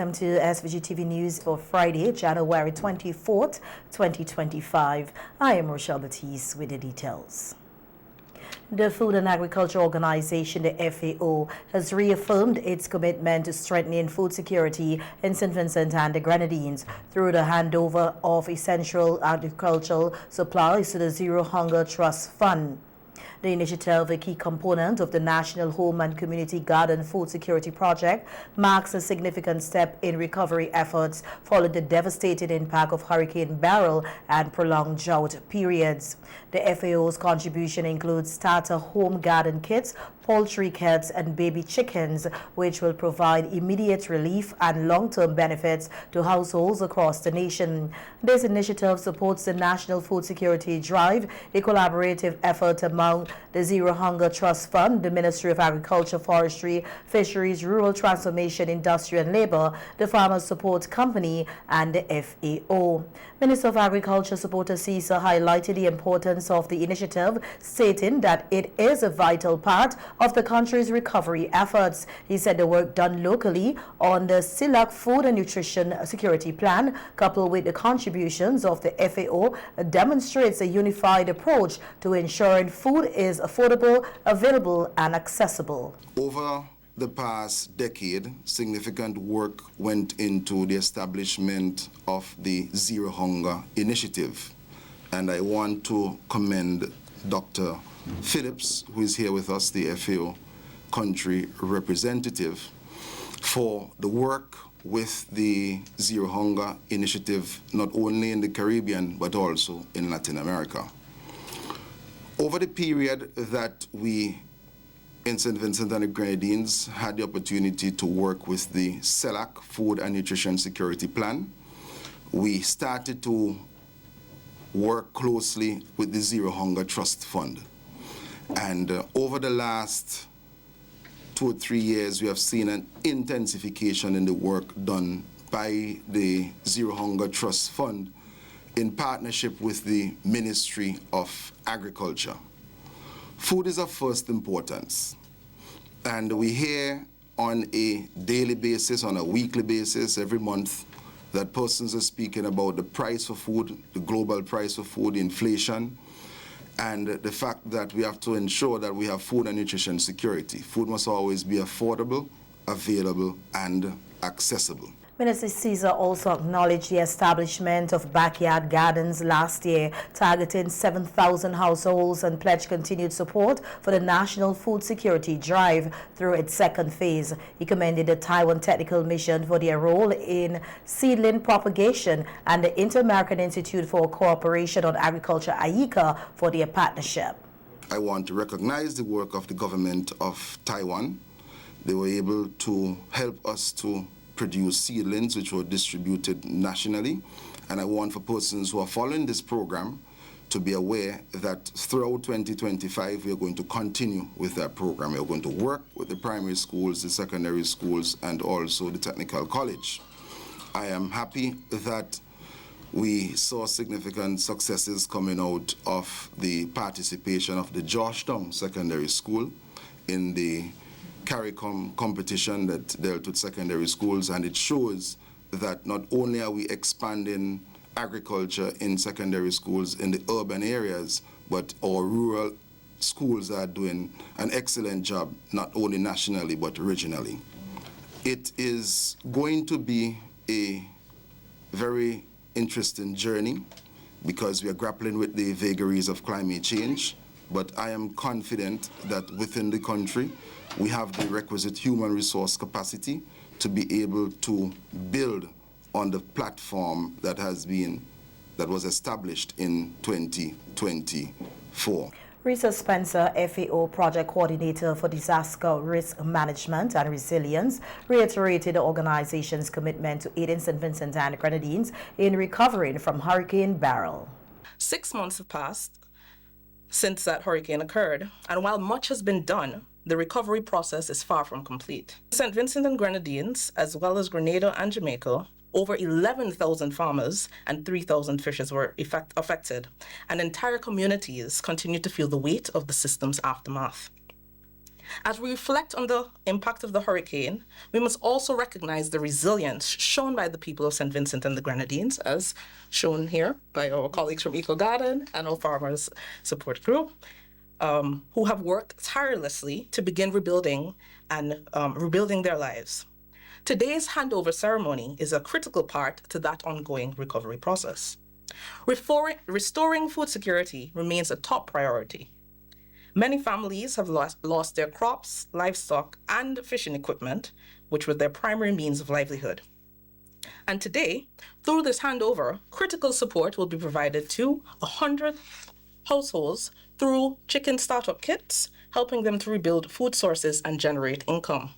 Welcome to SVG-TV News for Friday, January 24th, 2025. I am Rochelle Batiste with the details. The Food and Agriculture Organization, the FAO, has reaffirmed its commitment to strengthening food security in St. Vincent and the Grenadines through the handover of essential agricultural supplies to the Zero Hunger Trust Fund. The initiative, a key component of the National Home and Community Garden Food Security Project, marks a significant step in recovery efforts following the devastating impact of Hurricane Beryl and prolonged drought periods. The FAO's contribution includes starter home garden kits, poultry kits, and baby chickens, which will provide immediate relief and long-term benefits to households across the nation. This initiative supports the National Food Security Drive, a collaborative effort among the Zero Hunger Trust Fund, the Ministry of Agriculture, Forestry, Fisheries, Rural Transformation, Industry and Labor, the Farmers Support Company, and the FAO. Minister of Agriculture Supporter Caesar highlighted the importance of the initiative, stating that it is a vital part of the country's recovery efforts. He said the work done locally on the SILAC Food and Nutrition Security Plan, coupled with the contributions of the FAO, demonstrates a unified approach to ensuring food is affordable, available, and accessible. Over the past decade, significant work went into the establishment of the Zero Hunger Initiative. And I want to commend Dr. Phillips, who is here with us, the FAO country representative, for the work with the Zero Hunger Initiative, not only in the Caribbean, but also in Latin America. Over the period that we in St. Vincent and the Grenadines had the opportunity to work with the SELAC Food and Nutrition Security Plan, we started to work closely with the Zero Hunger Trust Fund. And over the last 2 or 3 years, we have seen an intensification in the work done by the Zero Hunger Trust Fund in partnership with the Ministry of Agriculture. Food is of first importance, and we hear on a daily basis, on a weekly basis, every month, that persons are speaking about the price for food, the global price for food, inflation, and the fact that we have to ensure that we have food and nutrition security. Food must always be affordable, available, and accessible. Minister Caesar also acknowledged the establishment of backyard gardens last year, targeting 7,000 households, and pledged continued support for the National Food Security Drive through its second phase. He commended the Taiwan Technical Mission for their role in seedling propagation and the Inter-American Institute for Cooperation on Agriculture, IICA, for their partnership. I want to recognize the work of the government of Taiwan. They were able to help us to produce seedlings which were distributed nationally, and I want for persons who are following this program to be aware that throughout 2025 we are going to continue with that program. We are going to work with the primary schools, the secondary schools, and also the technical college. I am happy that we saw significant successes coming out of the participation of the Georgetown Secondary School in the CARICOM competition that dealt with secondary schools, and it shows that not only are we expanding agriculture in secondary schools in the urban areas, but our rural schools are doing an excellent job, not only nationally, but regionally. It is going to be a very interesting journey because we are grappling with the vagaries of climate change, but I am confident that within the country, we have the requisite human resource capacity to be able to build on the platform that was established in 2024. Risa Spencer, FAO Project Coordinator for Disaster Risk Management and Resilience, reiterated the organization's commitment to aiding St. Vincent and the Grenadines in recovering from Hurricane Beryl. 6 months have passed since that hurricane occurred, and while much has been done, the recovery process is far from complete. St. Vincent and Grenadines, as well as Grenada and Jamaica, over 11,000 farmers and 3,000 fishers were affected, and entire communities continue to feel the weight of the system's aftermath. As we reflect on the impact of the hurricane, we must also recognize the resilience shown by the people of St. Vincent and the Grenadines, as shown here by our colleagues from Eco Garden and our Farmers Support Group, who have worked tirelessly to begin rebuilding their lives. Today's handover ceremony is a critical part to that ongoing recovery process. Restoring food security remains a top priority. Many families have lost their crops, livestock, and fishing equipment, which were their primary means of livelihood. And today, through this handover, critical support will be provided to 100 households through chicken startup kits, helping them to rebuild food sources and generate income.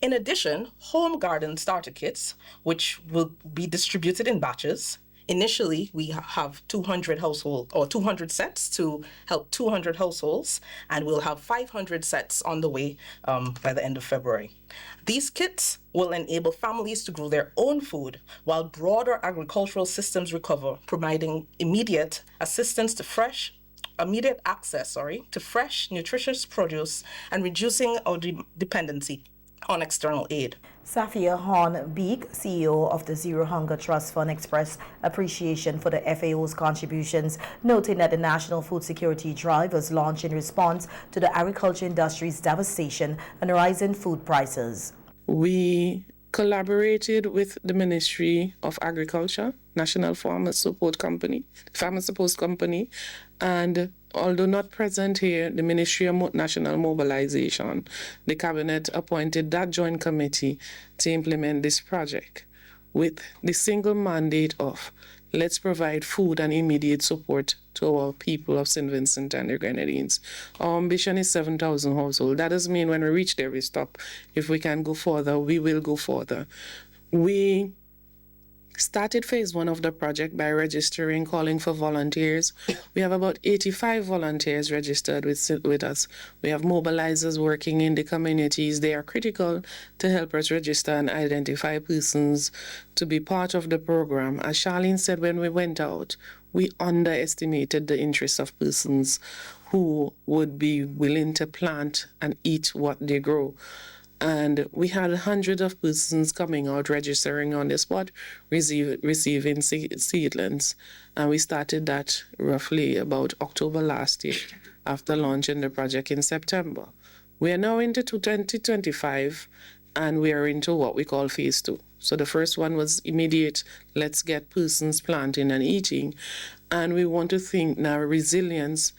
In addition, home garden starter kits, which will be distributed in batches. Initially, we have 200 sets to help 200 households, and we'll have 500 sets on the way by the end of February. These kits will enable families to grow their own food while broader agricultural systems recover, providing immediate access to fresh, nutritious produce and reducing our dependency on external aid. Safia Horn-Beek, CEO of the Zero Hunger Trust Fund, expressed appreciation for the FAO's contributions, noting that the National Food Security Drive was launched in response to the agriculture industry's devastation and rising food prices. We collaborated with the Ministry of Agriculture, National Farmers Support Company, and although not present here, the Ministry of National Mobilization, the Cabinet appointed that joint committee to implement this project with the single mandate of let's provide food and immediate support to our people of St. Vincent and the Grenadines. Our ambition is 7,000 households. That doesn't mean when we reach there we stop. If we can go further, we will go further. We started phase 1 of the project by registering, calling for volunteers. We have about 85 volunteers registered with us. We have mobilizers working in the communities. They are critical to help us register and identify persons to be part of the program. As Charlene said, when we went out, we underestimated the interest of persons who would be willing to plant and eat what they grow. And we had hundreds of persons coming out, registering on the spot, receiving seedlings. And we started that roughly about October last year, after launching the project in September. We are now into 2025, and we are into what we call phase 2. So the first one was immediate, let's get persons planting and eating. And we want to think now resilience.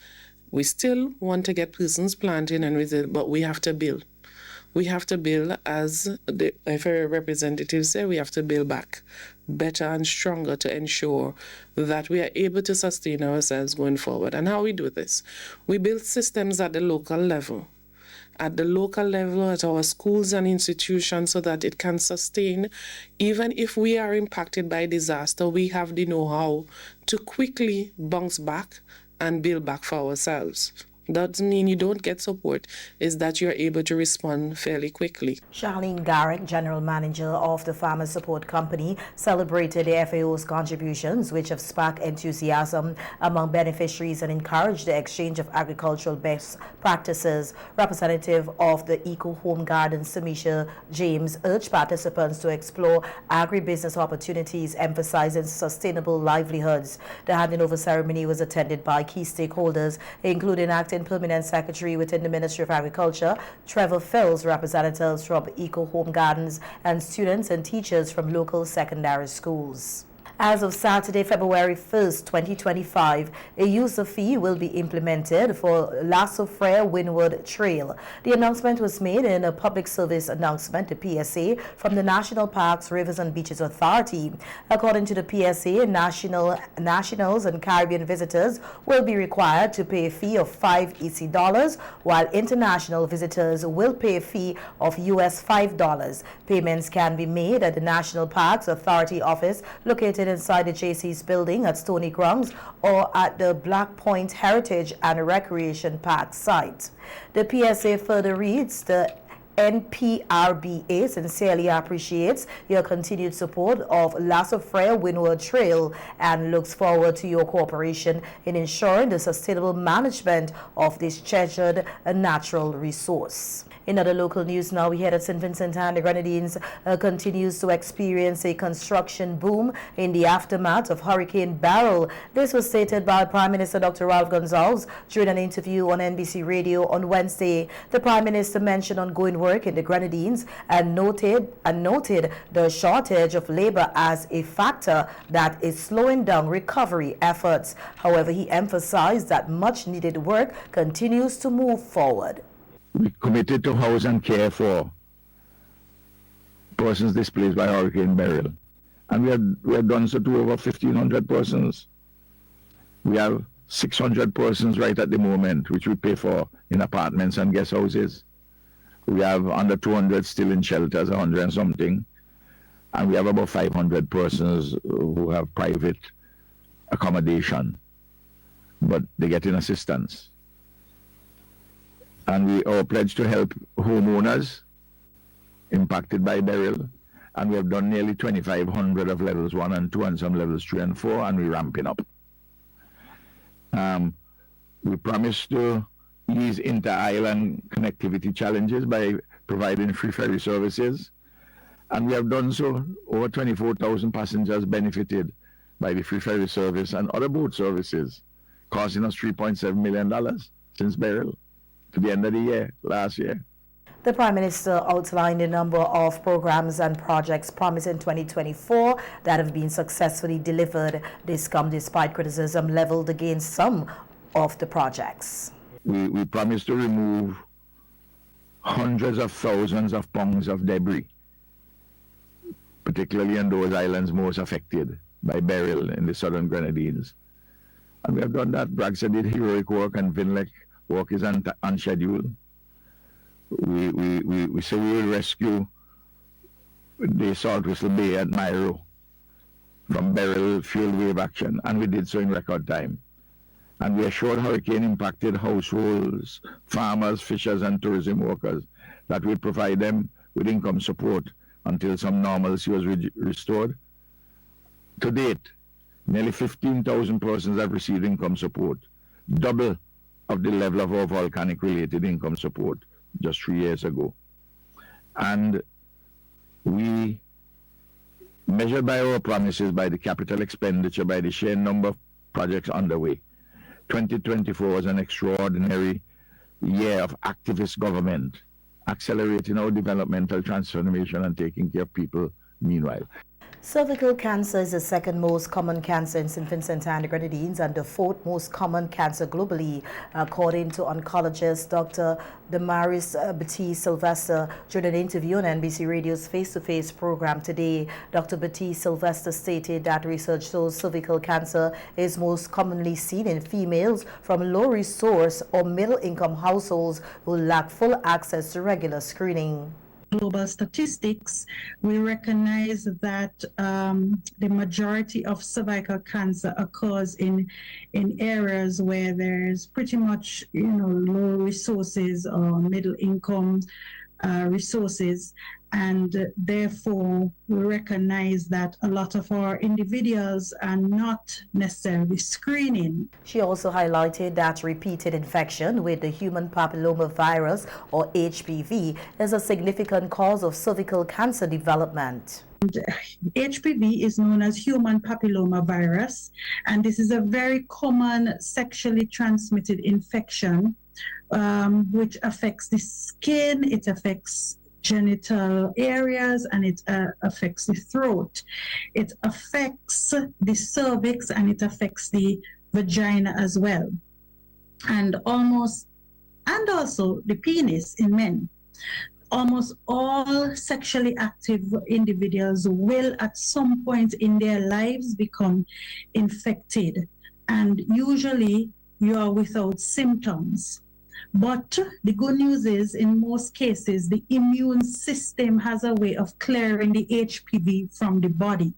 We still want to get persons planting and resilient, but we have to build. We have to build, as the FAO representatives say, we have to build back better and stronger to ensure that we are able to sustain ourselves going forward. And how we do this? We build systems at the local level. At our schools and institutions, so that it can sustain. Even if we are impacted by disaster, we have the know-how to quickly bounce back and build back for ourselves. Doesn't mean you don't get support, is that you're able to respond fairly quickly. Charlene Garrick, General Manager of the Farmers Support Company, celebrated the FAO's contributions, which have sparked enthusiasm among beneficiaries and encouraged the exchange of agricultural best practices. Representative of the Eco Home Garden, Samisha James, urged participants to explore agribusiness opportunities, emphasizing sustainable livelihoods. The handing over ceremony was attended by key stakeholders, including Acting Permanent Secretary within the Ministry of Agriculture, Trevor Fells, representatives from Eco Home Gardens, and students and teachers from local secondary schools. As of Saturday, February 1st, 2025, a user fee will be implemented for Lasso Frere Windward Trail. The announcement was made in a public service announcement, the PSA, from the National Parks, Rivers and Beaches Authority. According to the PSA, nationals and Caribbean visitors will be required to pay a fee of $5 EC, while international visitors will pay a fee of US $5. Payments can be made at the National Parks Authority office located inside the JC's building at Stony Grounds or at the Black Point Heritage and Recreation Park site. The PSA further reads, the NPRBA sincerely appreciates your continued support of Lasso Freya Windward Trail and looks forward to your cooperation in ensuring the sustainable management of this treasured natural resource. In other local news now, we head at St. Vincent and the Grenadines continues to experience a construction boom in the aftermath of Hurricane Beryl. This was stated by Prime Minister Dr. Ralph Gonsalves during an interview on NBC Radio on Wednesday. The Prime Minister mentioned ongoing work in the Grenadines and noted the shortage of labor as a factor that is slowing down recovery efforts. However, he emphasized that much needed work continues to move forward. We committed to house and care for persons displaced by Hurricane Beryl. And we have done so to over 1,500 persons. We have 600 persons right at the moment, which we pay for in apartments and guest houses. We have under 200 still in shelters, 100 and something. And we have about 500 persons who have private accommodation, but they're getting assistance. And we are pledged to help homeowners impacted by Beryl. And we have done nearly 2,500 of levels 1 and 2 and some levels 3 and 4, and we're ramping up. We promise to ease inter-island connectivity challenges by providing free ferry services. And we have done so. Over 24,000 passengers benefited by the free ferry service and other boat services, costing us $3.7 million since Beryl to the end of the year, last year. The Prime Minister outlined a number of programs and projects promised in 2024 that have been successfully delivered. This comes despite criticism leveled against some of the projects. We promised to remove hundreds of thousands of pounds of debris, particularly on those islands most affected by Beryl in the southern Grenadines. And we have done that. Bragsa did heroic work, and Vinlec work is on schedule. We say we will rescue the Salt Whistle Bay at Nairo from Beryl field wave action, and we did so in record time. And we assured hurricane-impacted households, farmers, fishers, and tourism workers that we'd provide them with income support until some normalcy was restored. To date, nearly 15,000 persons have received income support, double of the level of our volcanic-related income support just 3 years ago. And we, measured by our promises, by the capital expenditure, by the sheer number of projects underway, 2024 was an extraordinary year of activist government, accelerating our developmental transformation and taking care of people meanwhile. Cervical cancer is the second most common cancer in St. Vincent and the Grenadines and the fourth most common cancer globally, according to oncologist Dr. Damaris Batiste-Sylvester. During an interview on NBC Radio's face-to-face program today, Dr. Batiste-Sylvester stated that research shows cervical cancer is most commonly seen in females from low-resource or middle-income households who lack full access to regular screening. Global statistics, we recognize that the majority of cervical cancer occurs in areas where there's pretty much, low resources or middle income resources, and therefore we recognize that a lot of our individuals are not necessarily screening. She also highlighted that repeated infection with the human papilloma virus, or HPV, is a significant cause of cervical cancer development. HPV is known as human papilloma virus, and this is a very common sexually transmitted infection which affects the skin, it affects genital areas, and it affects the throat. It affects the cervix, and it affects the vagina as well, and also the penis in men. Almost all sexually active individuals will at some point in their lives become infected, and usually you are without symptoms. But the good news is, in most cases, the immune system has a way of clearing the HPV from the body.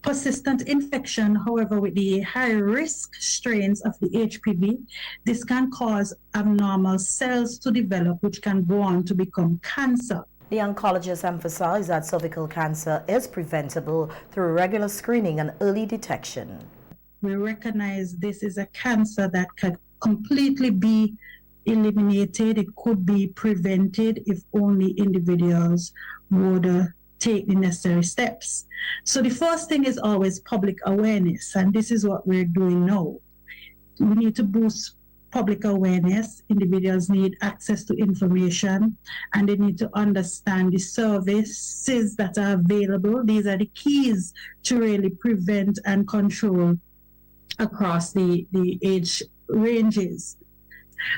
Persistent infection, however, with the high-risk strains of the HPV, this can cause abnormal cells to develop, which can go on to become cancer. The oncologist emphasized that cervical cancer is preventable through regular screening and early detection. We recognize this is a cancer that could completely be eliminated. It could be prevented if only individuals would take the necessary steps. So the first thing is always public awareness, and this is what we're doing now. We need to boost public awareness. Individuals need access to information, and they need to understand the services that are available. These are the keys to really prevent and control across the age ranges.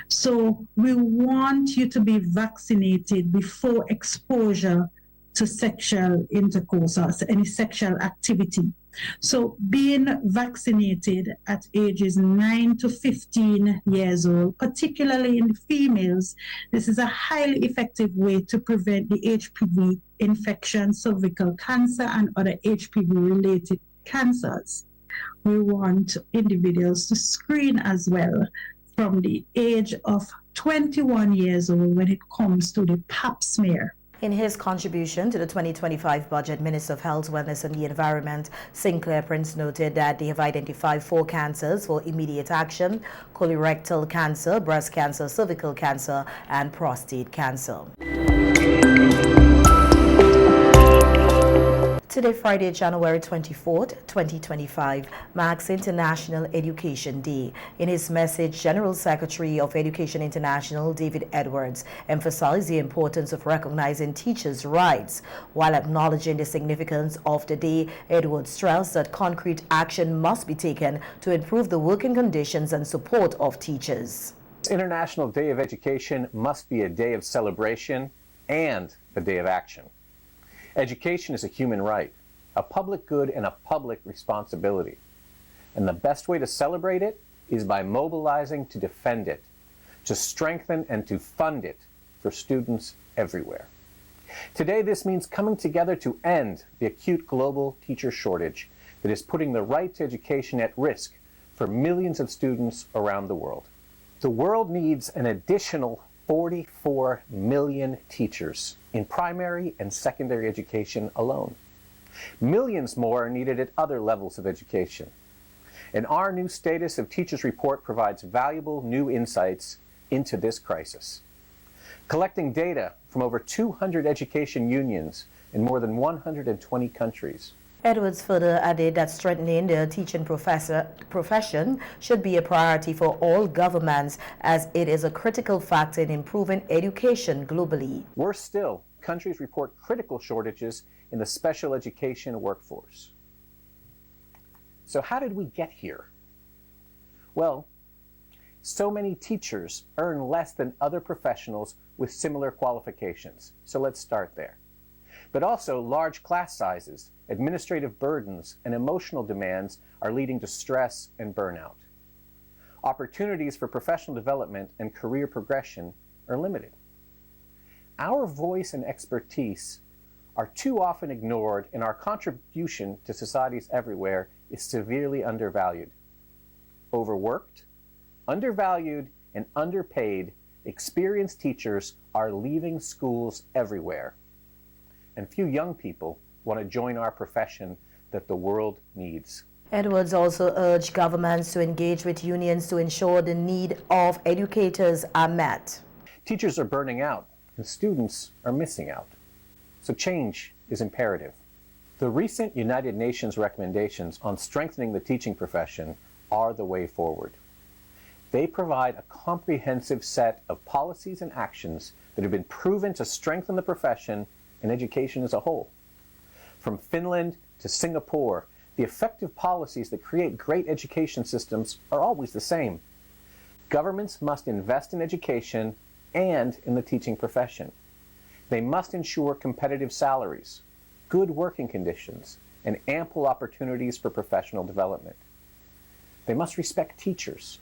So we want you to be vaccinated before exposure to sexual intercourse or any sexual activity. So being vaccinated at ages 9 to 15 years old, particularly in females, this is a highly effective way to prevent the HPV infection, cervical cancer, and other HPV-related cancers. We want individuals to screen as well from the age of 21 years old when it comes to the pap smear. In his contribution to the 2025 budget, Minister of Health, Wellness and the Environment, Sinclair Prince, noted that they have identified 4 cancers for immediate action: colorectal cancer, breast cancer, cervical cancer, and prostate cancer. Today, Friday, January 24th, 2025, marks International Education Day. In his message, General Secretary of Education International, David Edwards, emphasized the importance of recognizing teachers' rights. While acknowledging the significance of the day, Edwards stressed that concrete action must be taken to improve the working conditions and support of teachers. This International Day of Education must be a day of celebration and a day of action. Education is a human right, a public good, and a public responsibility. And the best way to celebrate it is by mobilizing to defend it, to strengthen and to fund it for students everywhere. Today, this means coming together to end the acute global teacher shortage that is putting the right to education at risk for millions of students around the world. The world needs an additional 44 million teachers in primary and secondary education alone. Millions more are needed at other levels of education. And our new Status of Teachers report provides valuable new insights into this crisis. Collecting data from over 200 education unions in more than 120 countries. Edwards further added that strengthening the teaching profession should be a priority for all governments, as it is a critical factor in improving education globally. Worse still, countries report critical shortages in the special education workforce. So how did we get here? Well, so many teachers earn less than other professionals with similar qualifications. So let's start there. But also large class sizes, administrative burdens, and emotional demands are leading to stress and burnout. Opportunities for professional development and career progression are limited. Our voice and expertise are too often ignored, and our contribution to societies everywhere is severely undervalued. Overworked, undervalued, and underpaid, experienced teachers are leaving schools everywhere. And few young people want to join our profession that the world needs. Edwards also urged governments to engage with unions to ensure the need of educators are met. Teachers are burning out and students are missing out. So change is imperative. The recent United Nations recommendations on strengthening the teaching profession are the way forward. They provide a comprehensive set of policies and actions that have been proven to strengthen the profession and education as a whole. From Finland to Singapore, the effective policies that create great education systems are always the same. Governments must invest in education and in the teaching profession. They must ensure competitive salaries, good working conditions, and ample opportunities for professional development. They must respect teachers,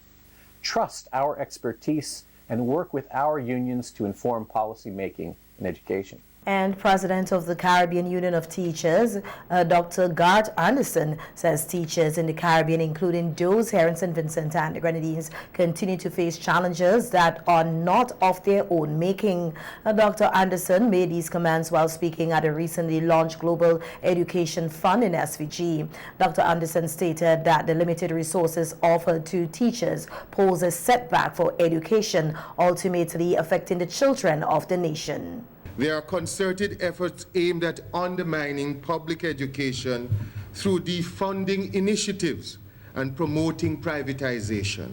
trust our expertise, and work with our unions to inform policy making in education. And President of the Caribbean Union of Teachers, Dr. Garth Anderson, says teachers in the Caribbean, including those here in St. Vincent and the Grenadines, continue to face challenges that are not of their own making. Dr. Anderson made these comments while speaking at a recently launched Global Education Fund in SVG. Dr. Anderson stated that the limited resources offered to teachers pose a setback for education, ultimately affecting the children of the nation. There are concerted efforts aimed at undermining public education through defunding initiatives and promoting privatization.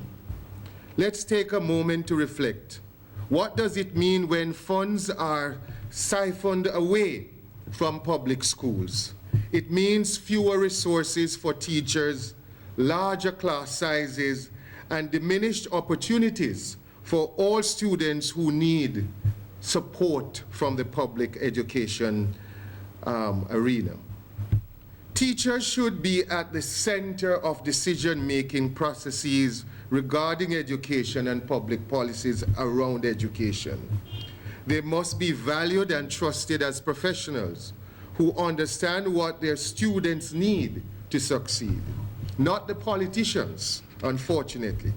Let's take a moment to reflect. What does it mean when funds are siphoned away from public schools? It means fewer resources for teachers, larger class sizes, and diminished opportunities for all students who need support from the public education arena. Teachers should be at the center of decision-making processes regarding education and public policies around education. They must be valued and trusted as professionals who understand what their students need to succeed, not the politicians, unfortunately.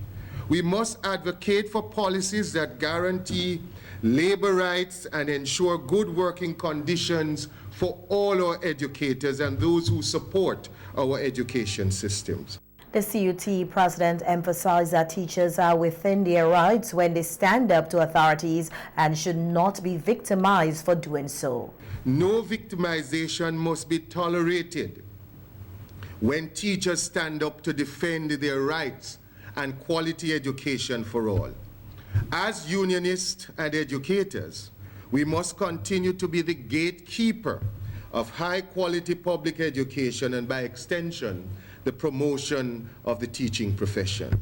We must advocate for policies that guarantee labor rights and ensure good working conditions for all our educators and those who support our education systems. The CUT president emphasized that teachers are within their rights when they stand up to authorities and should not be victimized for doing so. No victimization must be tolerated when teachers stand up to defend their rights and quality education for all. As unionists and educators, we must continue to be the gatekeeper of high-quality public education and, by extension, the promotion of the teaching profession.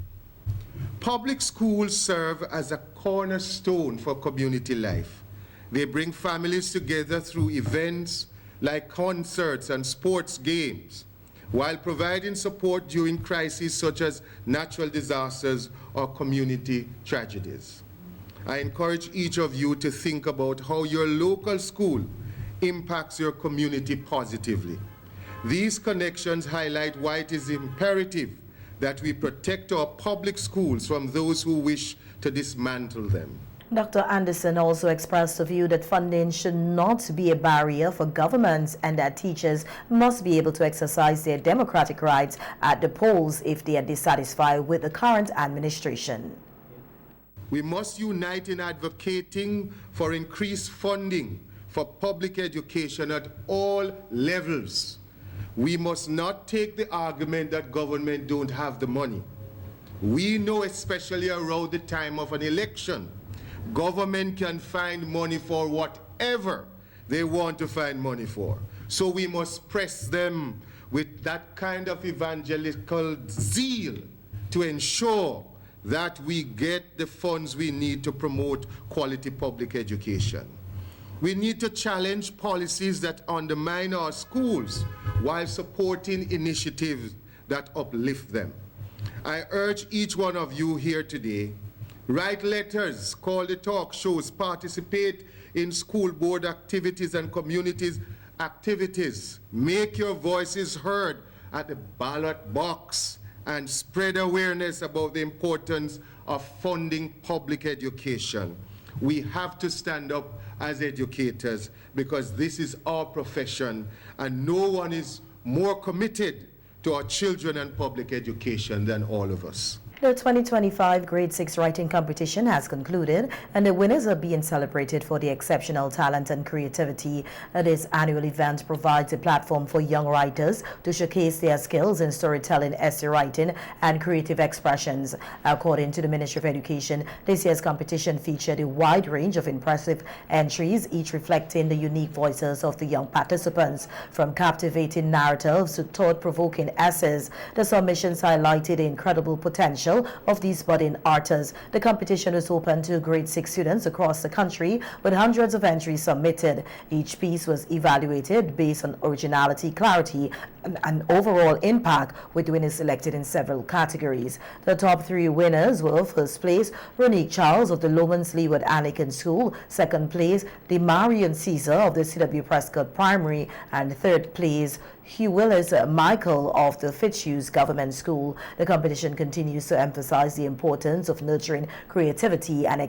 Public schools serve as a cornerstone for community life. They bring families together through events like concerts and sports games, while providing support during crises such as natural disasters or community tragedies. I encourage each of you to think about how your local school impacts your community positively. These connections highlight why it is imperative that we protect our public schools from those who wish to dismantle them. Dr. Anderson also expressed the view that funding should not be a barrier for governments and that teachers must be able to exercise their democratic rights at the polls if they are dissatisfied with the current administration. We must unite in advocating for increased funding for public education at all levels. We must not take the argument that government don't have the money. We know, especially around the time of an election, government can find money for whatever they want to find money for. So we must press them with that kind of evangelical zeal to ensure that we get the funds we need to promote quality public education. We need to challenge policies that undermine our schools while supporting initiatives that uplift them. I urge each one of you here today, write letters, call the talk shows, participate in school board activities and communities activities. Make your voices heard at the ballot box and spread awareness about the importance of funding public education. We have to stand up as educators because this is our profession and no one is more committed to our children and public education than all of us. The 2025 Grade 6 Writing Competition has concluded and the winners are being celebrated for their exceptional talent and creativity. This annual event provides a platform for young writers to showcase their skills in storytelling, essay writing, and creative expressions. According to the Ministry of Education, this year's competition featured a wide range of impressive entries, each reflecting the unique voices of the young participants. From captivating narratives to thought-provoking essays, the submissions highlighted the incredible potential potential of these budding artists. The competition was open to grade 6 students across the country with hundreds of entries submitted. Each piece was evaluated based on originality, clarity, and overall impact, with winners selected in several categories. The top 3 winners were: first place, Ronique Charles of the Lomans Leeward Anglican School; second place, Demarion Caesar of the C.W. Prescott Primary; and third place, Hugh Willis Michael of the Fitzhughes Government School. The competition continues to emphasize the importance of nurturing creativity and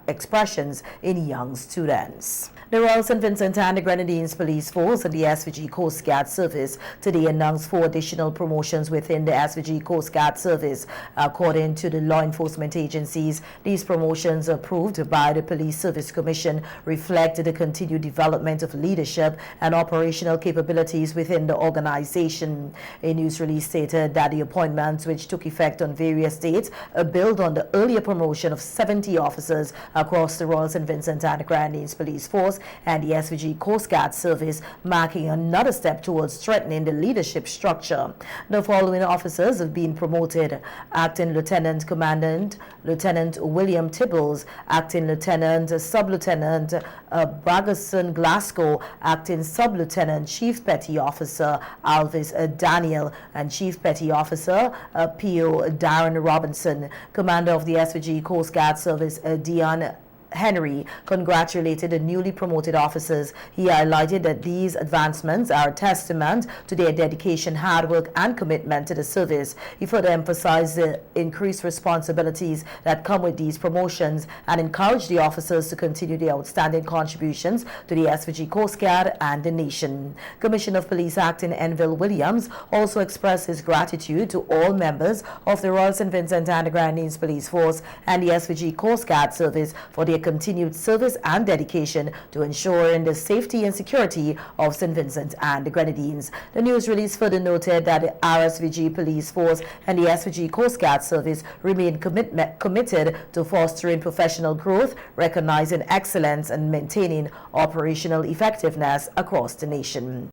expressions in young students. The Royal St. Vincent and the Grenadines Police Force and the SVG Coast Guard Service today announced 4 additional promotions within the SVG Coast Guard Service. According to the law enforcement agencies, these promotions approved by the Police Service Commission reflect the continued development of leadership and operational capabilities within the organization. A news release stated that the appointments, which took effect on various dates, build on the earlier promotion of 70 officers across the Royal St. Vincent and the Grenadines Police Force and the SVG Coast Guard Service, marking another step towards strengthening the leadership structure. The following officers have been promoted: Acting Lieutenant Commandant Lieutenant William Tibbles, Acting Lieutenant Sub-Lieutenant Bragason Glasgow, Acting Sub-Lieutenant Chief Petty Officer Alvis Daniel, and Chief Petty Officer P.O. Darren Robinson. Commander of the SVG Coast Guard Service Dion Henry congratulated the newly promoted officers. He highlighted that these advancements are a testament to their dedication, hard work, and commitment to the service. He further emphasized the increased responsibilities that come with these promotions and encouraged the officers to continue their outstanding contributions to the SVG Coast Guard and the nation. Commissioner of Police Acting Enville Williams also expressed his gratitude to all members of the Royal St. Vincent and the Grenadines Police Force and the SVG Coast Guard Service for their continued service and dedication to ensuring the safety and security of St. Vincent and the Grenadines. The news release further noted that the RSVG Police Force and the SVG Coast Guard Service remain committed to fostering professional growth, recognizing excellence, and maintaining operational effectiveness across the nation.